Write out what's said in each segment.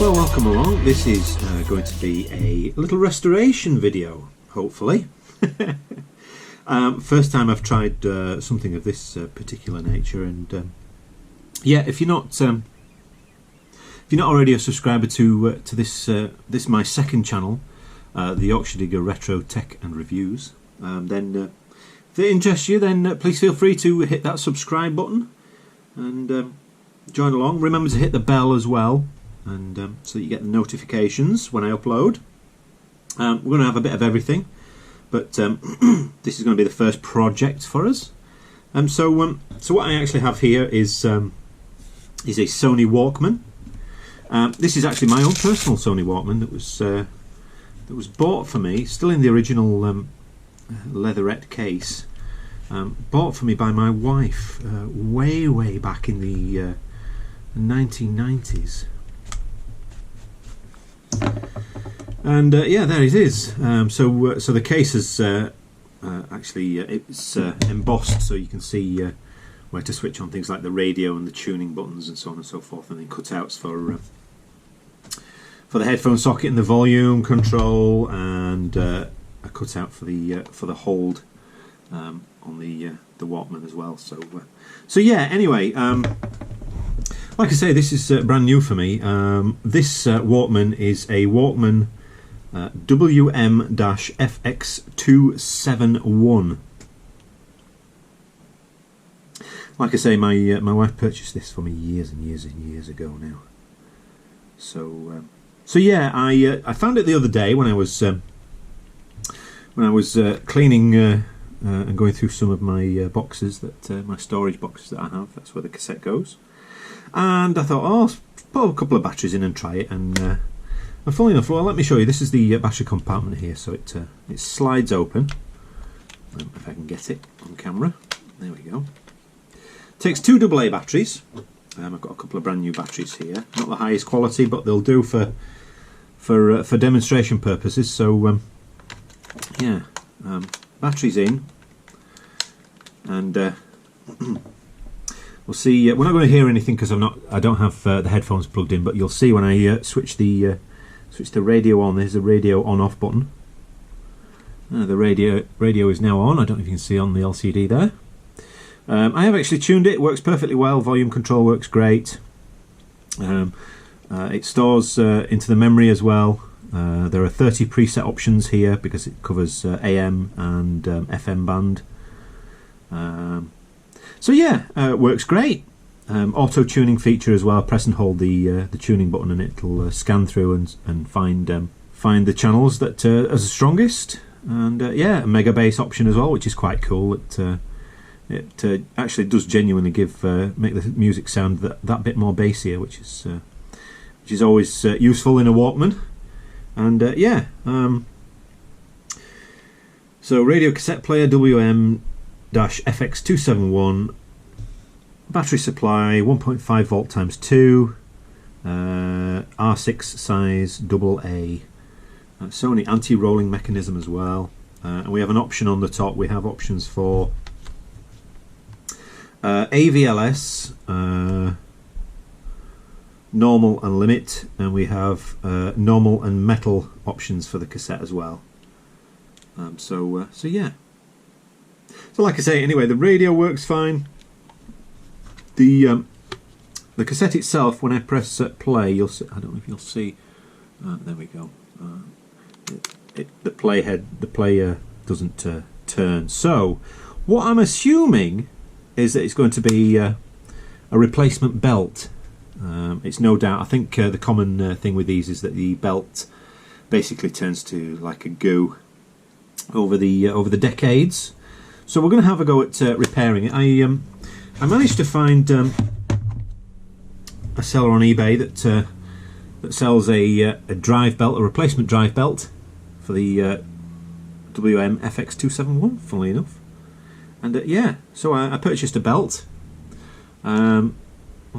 Well, welcome along. This is going to be a little restoration video, hopefully. First time I've tried something of this particular nature, and yeah, if you're not already a subscriber to this my second channel, the Yorkshire Digger Retro Tech and Reviews, then if it interests you, then please feel free to hit that subscribe button and join along. Remember to hit the bell as well, and so that you get the notifications when I upload. We're going to have a bit of everything, but this is going to be the first project for us. So what I actually have here is a Sony Walkman. This is actually my own personal Sony Walkman that was bought for me, still in the original leatherette case. Bought for me by my wife way back in the 1990s. And yeah, there it is. So the case is actually it's embossed, so you can see where to switch on things like the radio and the tuning buttons and so on and so forth, and then cutouts for the headphone socket and the volume control, and a cutout for the hold on the Walkman as well. So yeah. Anyway. Like I say, this is brand new for me. This Walkman is a Walkman WM-FX271. Like I say, my wife purchased this for me years and years ago now. So yeah, I found it the other day when I was cleaning and going through some of my boxes, my storage boxes that I have. That's where the cassette goes. And I thought, oh, I'll put a couple of batteries in and try it. And funnily enough, well, let me show you. This is the battery compartment here. So it slides open. If I can get it on camera. There we go. Takes two AA batteries. I've got a couple of brand new batteries here. Not the highest quality, but they'll do for demonstration purposes. So yeah, batteries in, and we'll see. We're not going to hear anything because I don't have the headphones plugged in, but you'll see when I switch the radio on. There's a radio on/off button. The radio is now on. I don't know if you can see on the LCD there. I have actually tuned it. It works perfectly well. Volume control works great. It stores into the memory as well. There are 30 preset options here because it covers AM and FM band. So yeah, works great. Auto tuning feature as well. Press and hold the tuning button, and it'll scan through and find the channels that are the strongest. And yeah, a mega bass option as well, which is quite cool. It actually does genuinely make the music sound that bit more bassier, which is always useful in a Walkman. And yeah, so radio cassette player WM-FX271, battery supply 1.5 volt times 2, R6 size AA, Sony anti-rolling mechanism as well, and we have an option on the top. We have options for AVLS, normal and limit, and we have normal and metal options for the cassette as well. So yeah. So like I say, anyway, the radio works fine. The cassette itself, when I press play, you'll see. I don't know if you'll see. There we go. The player doesn't turn. So what I'm assuming is that it's going to be a replacement belt. It's no doubt. I think the common thing with these is that the belt basically turns to like a goo over the decades. So we're going to have a go at repairing it. I managed to find a seller on eBay that sells a drive belt, a replacement drive belt for the WM-FX271. Funnily enough, and yeah, so I purchased a belt. I'll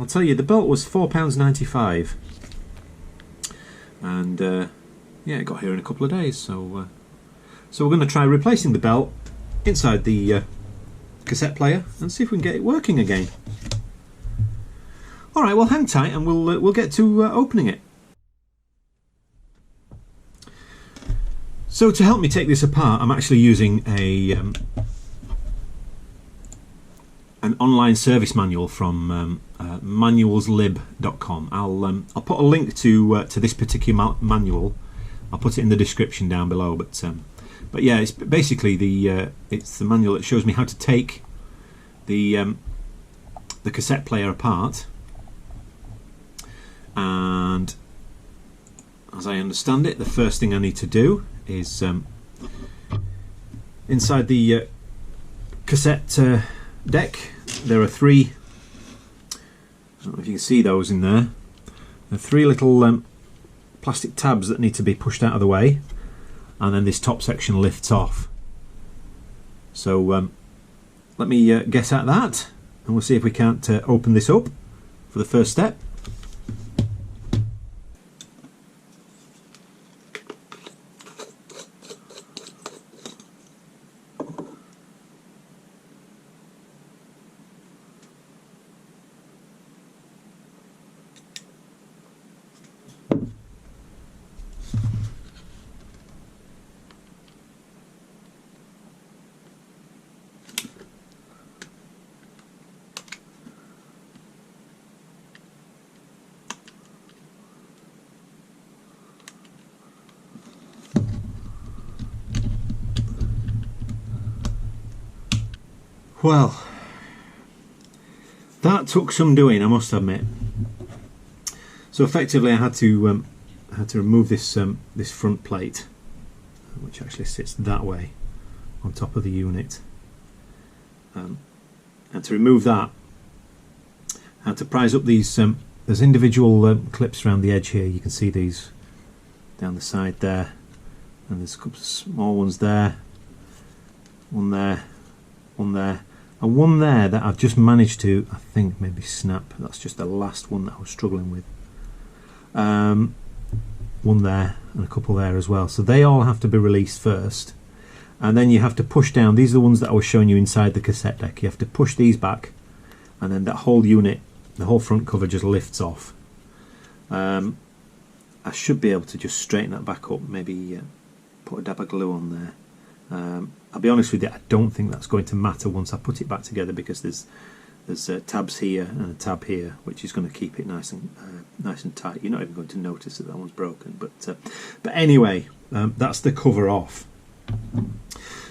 tell you, the belt was £4.95, and yeah, it got here in a couple of days. So we're going to try replacing the belt inside the cassette player and see if we can get it working again. Alright, well, hang tight and we'll get to opening it. So to help me take this apart, I'm actually using an online service manual from manualslib.com. I'll put a link to this particular manual. I'll put it in the description down below. But yeah, it's basically it's the manual that shows me how to take the cassette player apart. And as I understand it, the first thing I need to do is inside the cassette deck, there are three, I don't know if you can see those in there, there are three little plastic tabs that need to be pushed out of the way, and then this top section lifts off. So let me get at that, and we'll see if we can't open this up for the first step. Well, that took some doing, I must admit. So effectively, I had to remove this this front plate, which actually sits that way on top of the unit. And to remove that, I had to prise up these. There's individual clips around the edge here. You can see these down the side there, and there's a couple of small ones there, one there, one there, and one there that I've just managed to, I think, maybe snap. That's just the last one that I was struggling with. One there and a couple there as well. So they all have to be released first, and then you have to push down. These are the ones that I was showing you inside the cassette deck. You have to push these back, and then that whole unit, the whole front cover, just lifts off. I should be able to just straighten that back up, maybe put a dab of glue on there. I'll be honest with you, I don't think that's going to matter once I put it back together, because there's tabs here and a tab here, which is going to keep it nice and tight. You're not even going to notice that one's broken. But anyway, that's the cover off.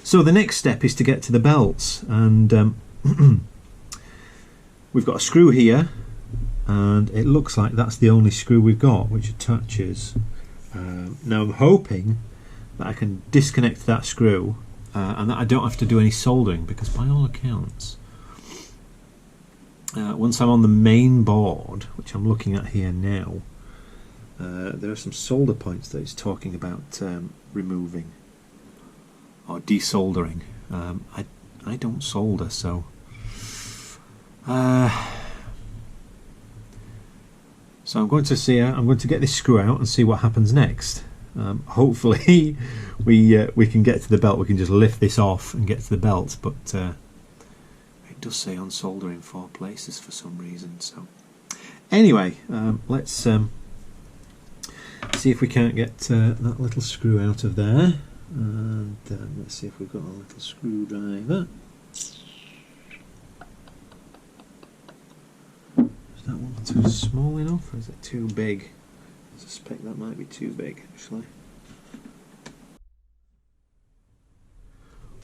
So the next step is to get to the belts, and we've got a screw here, and it looks like that's the only screw we've got which attaches. Now I'm hoping that I can disconnect that screw and that I don't have to do any soldering, because by all accounts, once I'm on the main board, which I'm looking at here now, there are some solder points that it's talking about removing or desoldering. I don't solder, so so I'm going to see. I'm going to get this screw out and see what happens next. Hopefully, we can get to the belt. We can just lift this off and get to the belt. But it does say on solder in 4 places for some reason. So anyway, let's see if we can't get that little screw out of there. And let's see if we've got a little screwdriver. Is that one too small enough, or is it too big? I suspect that might be too big, actually.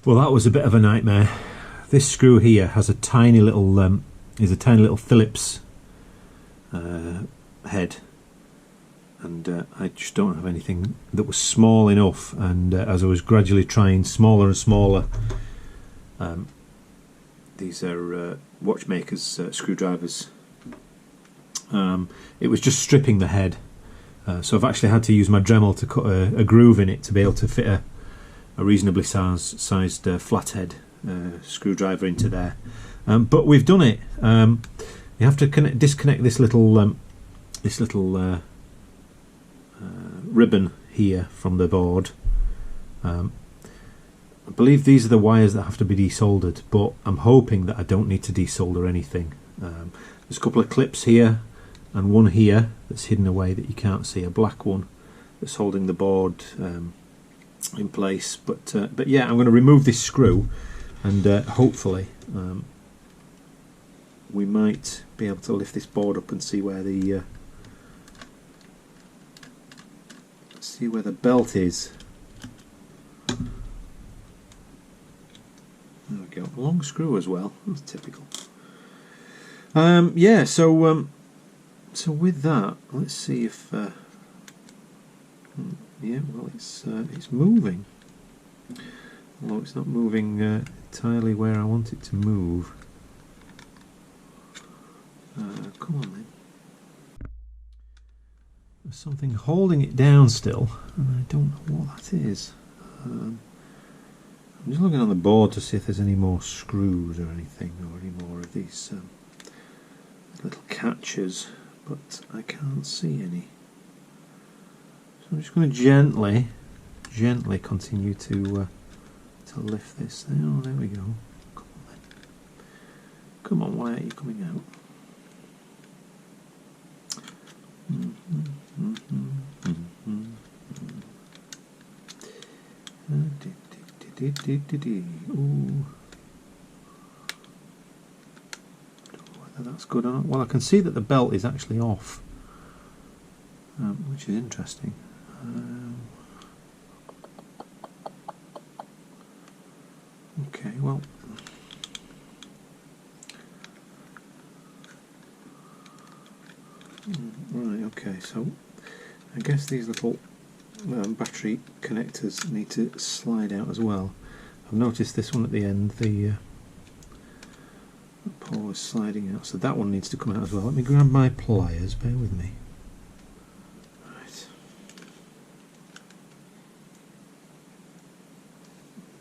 Well, that was a bit of a nightmare. This screw here has a tiny little Phillips head, and I just don't have anything that was small enough. And as I was gradually trying smaller and smaller, these are watchmakers' screwdrivers. It was just stripping the head. So I've actually had to use my Dremel to cut a groove in it to be able to fit a reasonably sized flathead screwdriver into there. But we've done it. You have to disconnect this little ribbon here from the board. I believe these are the wires that have to be desoldered, but I'm hoping that I don't need to desolder anything. There's a couple of clips here and one here that's hidden away that you can't see, a black one that's holding the board in place. But yeah, I'm going to remove this screw, and hopefully we might be able to lift this board up and see where the belt is. There we go. Long screw as well. That's typical. Yeah. So with that, let's see if. Yeah. Well, it's moving. Although it's not moving entirely where I want it to move. Come on then. There's something holding it down still, and I don't know what that is. I'm just looking on the board to see if there's any more screws or anything, or any more of these little catchers, but I can't see any. So I'm just going to gently continue to lift this. Oh, there we go. Come on then. Come on, why aren't you coming out? Ooh. Don't know whether that's good or not. Well, I can see that the belt is actually off, which is interesting. Okay, well. Right, okay, so I guess these little battery connectors need to slide out as well. I've noticed this one at the end, the pole is sliding out, so that one needs to come out as well. Let me grab my pliers, bear with me.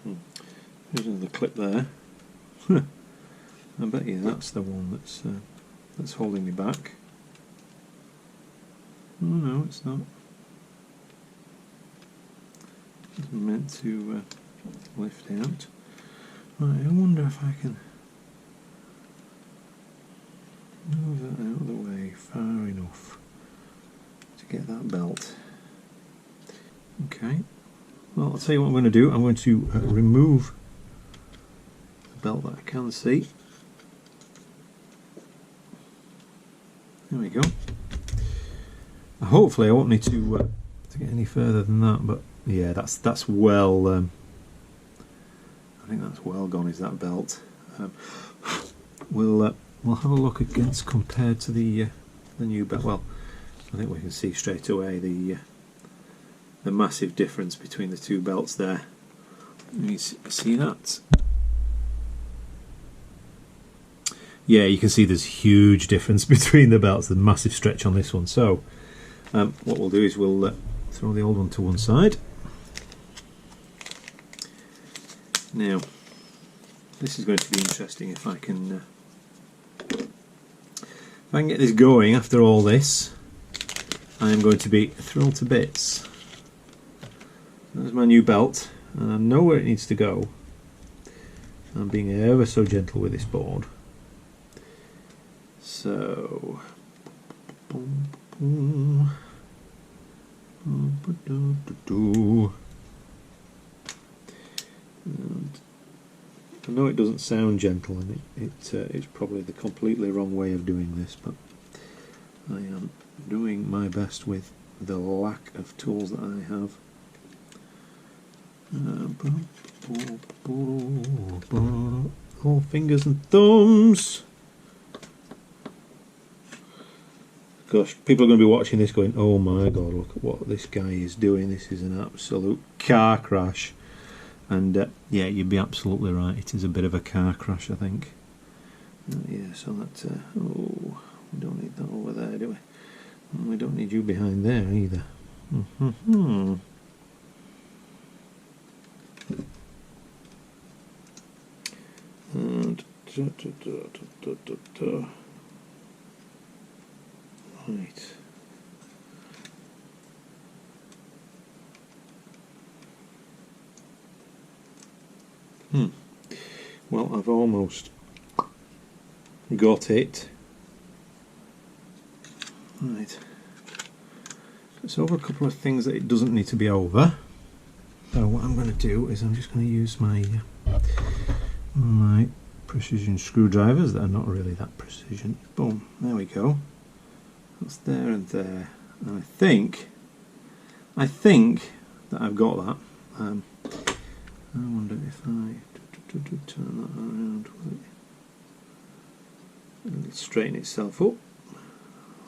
Right. There's another clip there. I bet you that's the one that's holding me back. Oh no, it's not. It's meant to lift out. Right, I wonder if I can move that out of the way far enough to get that belt. Okay, well, I'll tell you what I'm going to do. I'm going to remove the belt that I can see. There we go. Hopefully I won't need to get any further than that, but yeah, that's well. I think that's well gone. Is that belt? We'll have a look against compared to the new belt. Well, I think we can see straight away the massive difference between the two belts there. You see that? Yeah, you can see there's huge difference between the belts. There's a massive stretch on this one. So what we'll do is we'll throw the old one to one side. Now, this is going to be interesting if I can get this going after all this. I am going to be thrilled to bits. There's my new belt, and I know where it needs to go. I'm being ever so gentle with this board. So, and I know it doesn't sound gentle, and it's probably the completely wrong way of doing this, but I am doing my best with the lack of tools that I have. All fingers and thumbs. Gosh, people are going to be watching this going, oh my god, look at what this guy is doing. This is an absolute car crash. And yeah, you'd be absolutely right. It is a bit of a car crash, I think. Yeah, so that, oh, we don't need that over there, do we? And we don't need you behind there either. And right. Well, I've almost got it. Right. It's over a couple of things that it doesn't need to be over. So what I'm going to do is I'm just going to use my my precision screwdrivers that are not really that precision. Boom, there we go. That's there and there. And I think that I've got that. I wonder if I turn that around, will it straighten itself up?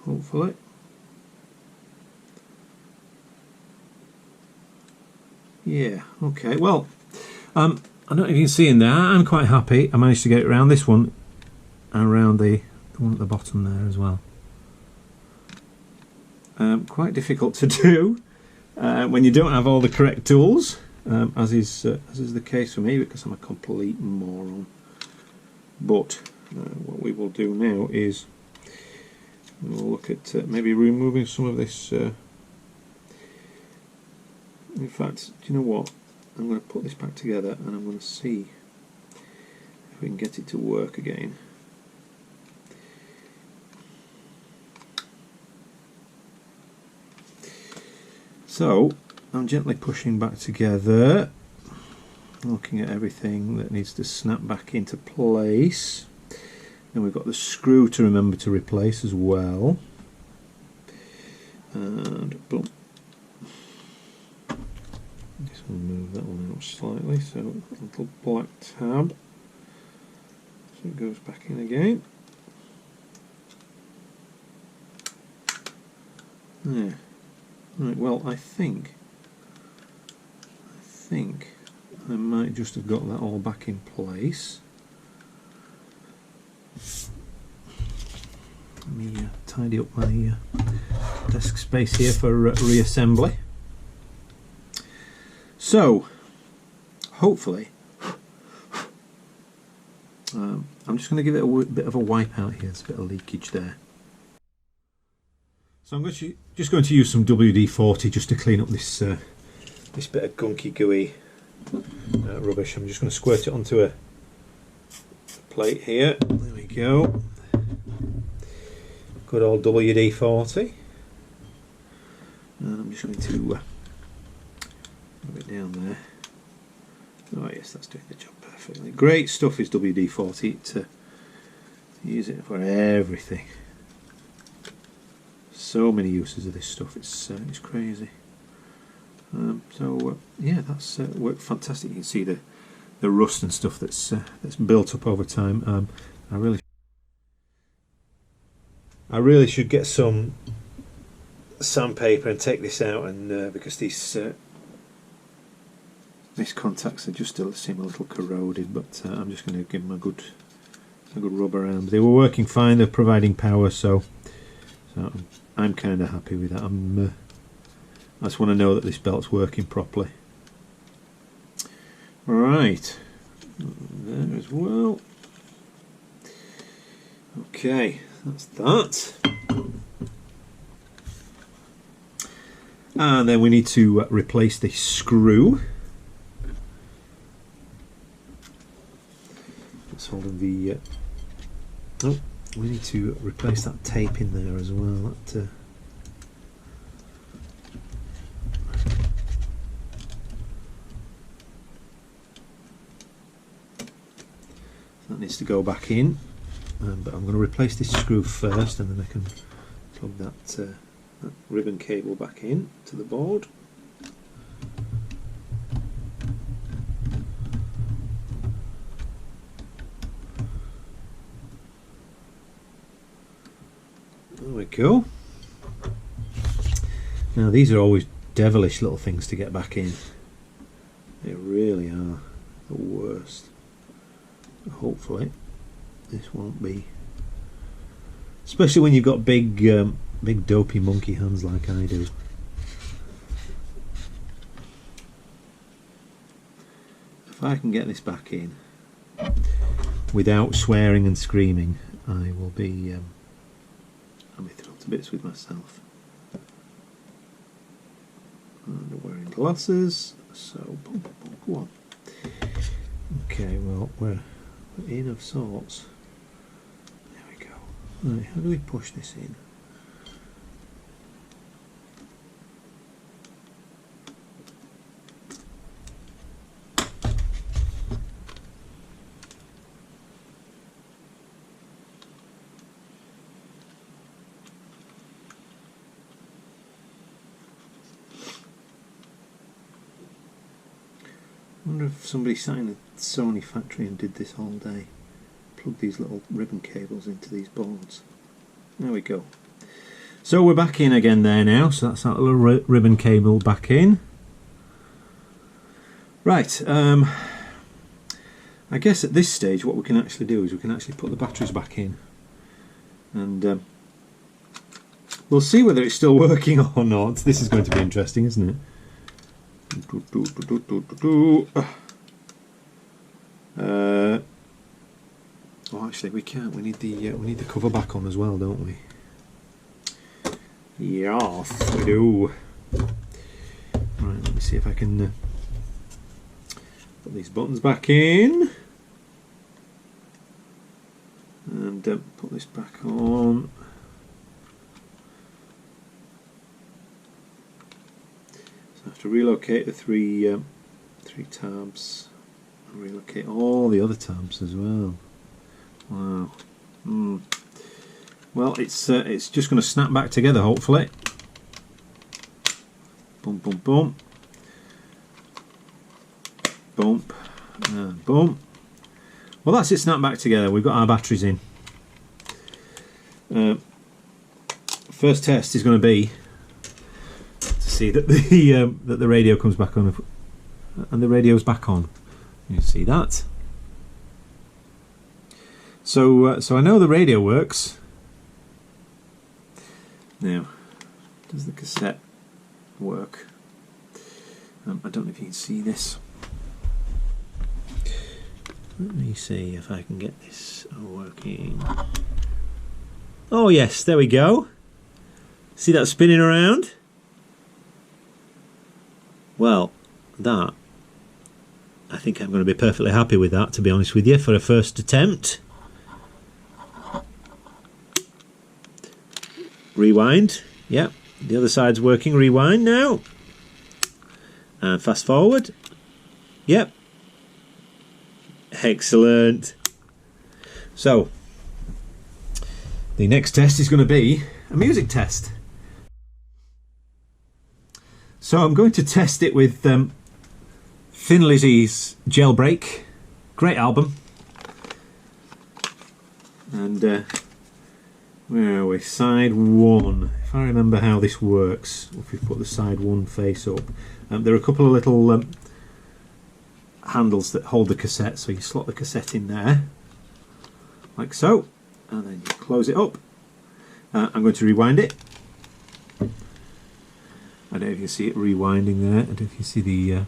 Hopefully. Yeah, okay, well, I don't know if you can see in there, I'm quite happy. I managed to get it around this one and around the one at the bottom there as well. Quite difficult to do when you don't have all the correct tools, as is the case for me, because I'm a complete moron. But what we will do now is we'll look at maybe removing some of this. In fact, do you know what? I'm going to put this back together and I'm going to see if we can get it to work again. So I'm gently pushing back together, looking at everything that needs to snap back into place. And we've got the screw to remember to replace as well. And boom. Just going to move that one out slightly, so a little black tab. So it goes back in again. There. Right, well, I think I might just have got that all back in place. Let me tidy up my desk space here for reassembly. So, hopefully, I'm just going to give it a bit of a wipe out here. There's a bit of leakage there. So I'm just going to use some WD-40 just to clean up this this bit of gunky gooey rubbish. I'm just going to squirt it onto a plate here. There we go. Good old WD-40. And I'm just going to move it down there. Oh yes, that's doing the job perfectly. Great stuff is WD-40 to use it for everything. So many uses of this stuff. It's crazy. Yeah, that's worked fantastic. You can see the rust and stuff that's built up over time. I really should get some sandpaper and take this out, and because these contacts are just still seem a little corroded, but I'm just going to give them a good rub around. They were working fine. They're providing power, so I'm kind of happy with that. I just want to know that this belt's working properly. Right, there as well. Okay, that's that. And then we need to replace the screw. That's holding the. Oh, we need to replace that tape in there as well. That needs to go back in, but I'm going to replace this screw first, and then I can plug that ribbon cable back in to the board. There we go. Now these are always devilish little things to get back in. They really are the worst. Hopefully this won't be, especially when you've got big dopey monkey hands like I do. If I can get this back in without swearing and screaming, I will be I'll be thrilled to bits with myself. And I'm wearing glasses, so boom, boom, go on. Okay, well we're in of sorts. There we go. Right, how do we push this in? wonder if somebody sat in a Sony factory and did this all day. Plug these little ribbon cables into these boards. There we go. So we're back in again there now, so that's that little ribbon cable back in. Right, I guess at this stage what we can actually do is we can actually put the batteries back in. And we'll see whether it's still working or not. This is going to be interesting, isn't it? Oh, actually, we can't. We need the cover back on as well, don't we? Yes, we do. Right, let me see if I can put these buttons back in and put this back on. So I have to relocate the three tabs and relocate all the other tabs as well. Wow. Well, it's just going to snap back together, hopefully. Boom, boom, boom. Boom. And boom. Well, that's it, snap back together. We've got our batteries in. First test is going to be to see that the radio comes back on, and the radio's back on. You see that? So I know the radio works. Now, does the cassette work? I don't know if you can see this. Let me see if I can get this working. Oh yes, there we go. See that spinning around? Well, that, I think I'm going to be perfectly happy with that, to be honest with you, for a first attempt. Rewind, yep, the other side's working. Rewind now, and fast forward, yep, excellent. So the next test is going to be a music test. So I'm going to test it with Thin Lizzy's Jailbreak, great album, and where are we? Side 1. If I remember how this works, if we put the side 1 face up, there are a couple of little handles that hold the cassette, so you slot the cassette in there, like so, and then you close it up. I'm going to rewind it. I don't know if you see it rewinding there. I don't know if you see the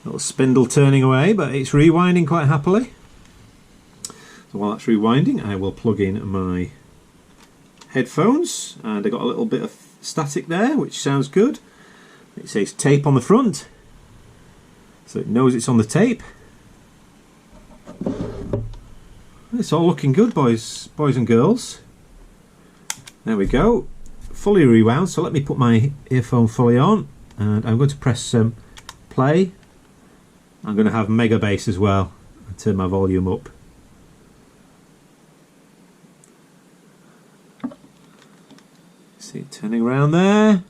little spindle turning away, but it's rewinding quite happily. So while that's rewinding, I will plug in my headphones, and I got a little bit of static there, which sounds good. It says tape on the front, so it knows it's on the tape. It's all looking good, boys and girls. There we go, fully rewound. So let me put my earphone fully on, and I'm going to press play. I'm going to have mega bass as well, and turn my volume up. See it turning around there.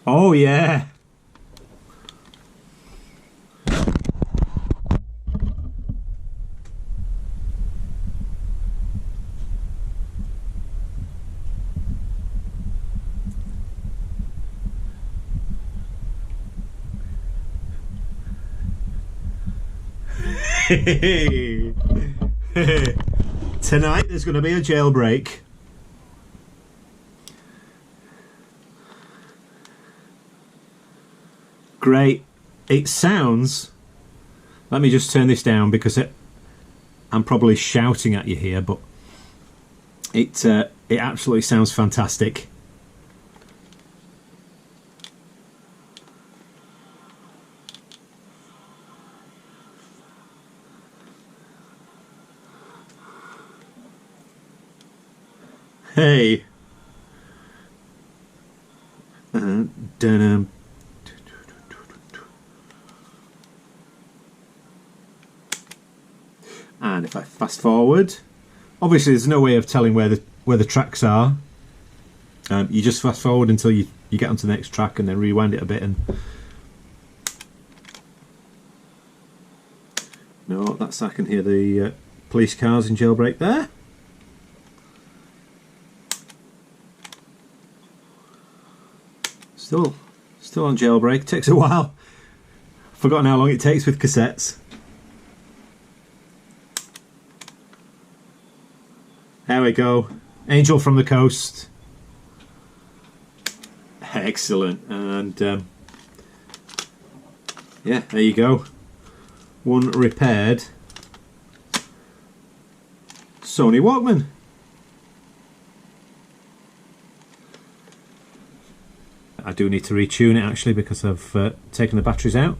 Oh yeah. Tonight there's going to be a jailbreak. Great. It sounds, let me just turn this down because I'm probably shouting at you here, but it absolutely sounds fantastic. Hey. Dun-dum. And if I fast forward, obviously there's no way of telling where the tracks are. You just fast forward until you get onto the next track, and then rewind it a bit, and No, that's, I can hear the police cars in jailbreak there. Still on jailbreak. Takes a while. Forgotten how long it takes with cassettes. There we go. Angel from the Coast. Excellent. And yeah, there you go. One repaired Sony Walkman. I do need to retune it actually because I've taken the batteries out.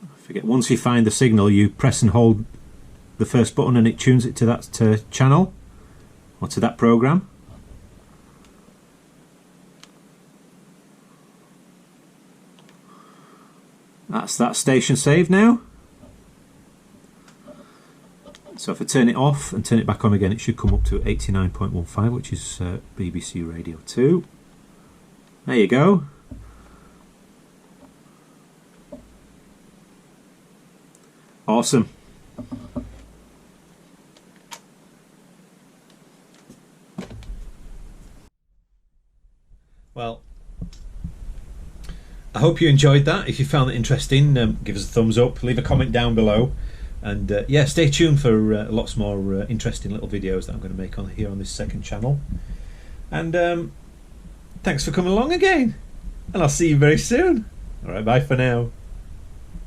I forget, once you find the signal, you press and hold the first button and it tunes it to that channel or to that program. That's that station saved now. So if I turn it off and turn it back on again, it should come up to 89.15, which is BBC Radio 2. There you go. Awesome. Well, I hope you enjoyed that. If you found it interesting, give us a thumbs up, leave a comment down below. And yeah, stay tuned for lots more interesting little videos that I'm going to make on here on this second channel. And thanks for coming along again. And I'll see you very soon. Alright, bye for now.